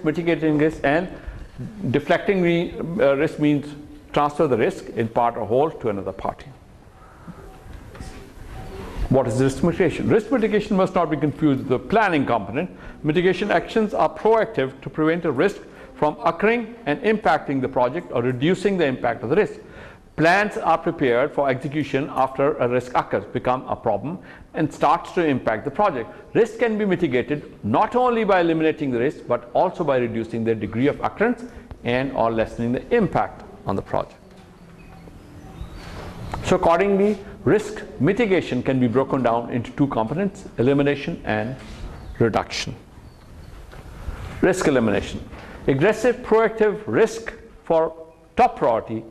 mitigating risk, and deflecting risk means transfer the risk in part or whole to another party. What is risk mitigation? Risk mitigation must not be confused with the planning component. Mitigation actions are proactive to prevent a risk from occurring and impacting the project or reducing the impact of the risk. Plans are prepared for execution after a risk occurs, become a problem, and starts to impact the project. Risk can be mitigated not only by eliminating the risk, but also by reducing the degree of occurrence and or lessening the impact on the project. So accordingly, risk mitigation can be broken down into two components: elimination and reduction. Risk elimination. Aggressive proactive risk for top priority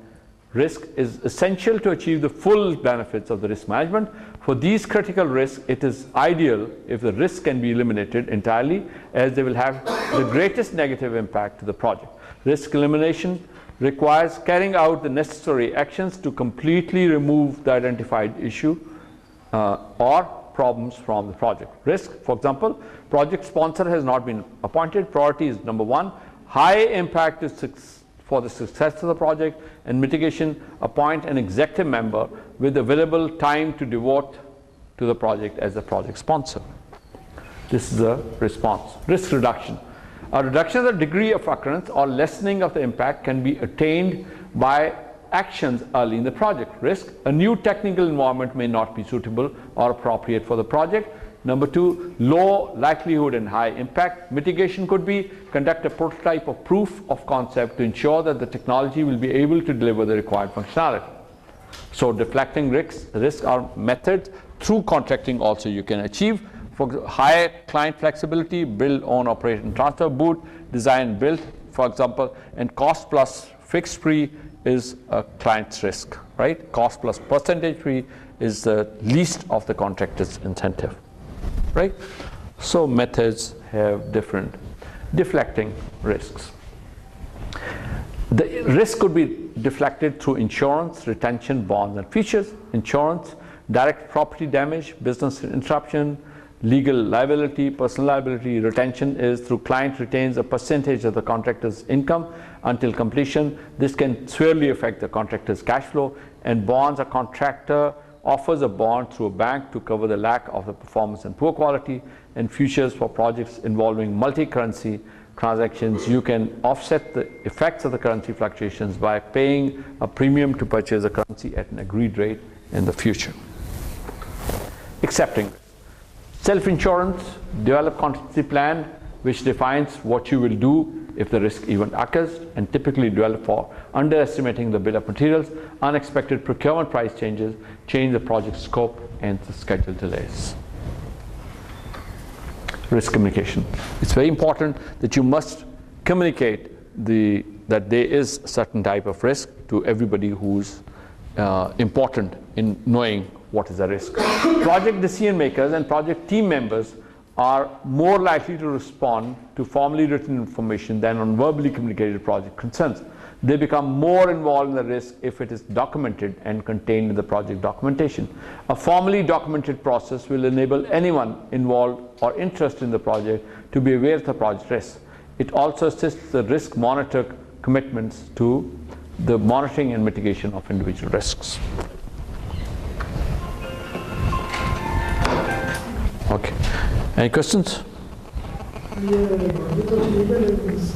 risk is essential to achieve the full benefits of the risk management. For these critical risks, it is ideal if the risk can be eliminated entirely, as they will have the greatest negative impact to the project. Risk elimination requires carrying out the necessary actions to completely remove the identified issue or problems from the project. Risk, for example, project sponsor has not been appointed. Priority is number one. High impact is for the success of the project, and mitigation, appoint an executive member with available time to devote to the project as a project sponsor. This is the response. Risk reduction. A reduction of the degree of occurrence or lessening of the impact can be attained by actions early in the project. Risk. A new technical environment may not be suitable or appropriate for the project. Number two, low likelihood and high impact. Mitigation could be conduct a prototype of proof of concept to ensure that the technology will be able to deliver the required functionality. So deflecting risk are methods through contracting also you can achieve. For high client flexibility, build, own, operate, and transfer, boot, design, build, for example, and cost plus fixed fee is a client's risk, right? Cost plus percentage fee is the least of the contractor's incentive, right? So methods have different deflecting risks. The risk could be deflected through insurance, retention, bonds, and features. Insurance, direct property damage, business interruption, legal liability, personal liability. Retention is through client retains a percentage of the contractor's income until completion. This can severely affect the contractor's cash flow. And bonds, a contractor offers a bond through a bank to cover the lack of the performance and poor quality. And futures, for projects involving multi-currency transactions, you can offset the effects of the currency fluctuations by paying a premium to purchase a currency at an agreed rate in the future. Accepting. Self-insurance, develop contingency plan which defines what you will do if the risk event occurs, and typically develop for underestimating the bill of materials, unexpected procurement price changes, change the project scope, and the schedule delays. Risk communication. It's very important that you must communicate that there is a certain type of risk to everybody who's important in knowing what is the risk. Project decision makers and project team members are more likely to respond to formally written information than on verbally communicated project concerns. They become more involved in the risk if it is documented and contained in the project documentation. A formally documented process will enable anyone involved or interested in the project to be aware of the project risk. It also assists the risk monitor commitments to the monitoring and mitigation of individual risks. Okay. Any questions? Yeah, because even if it's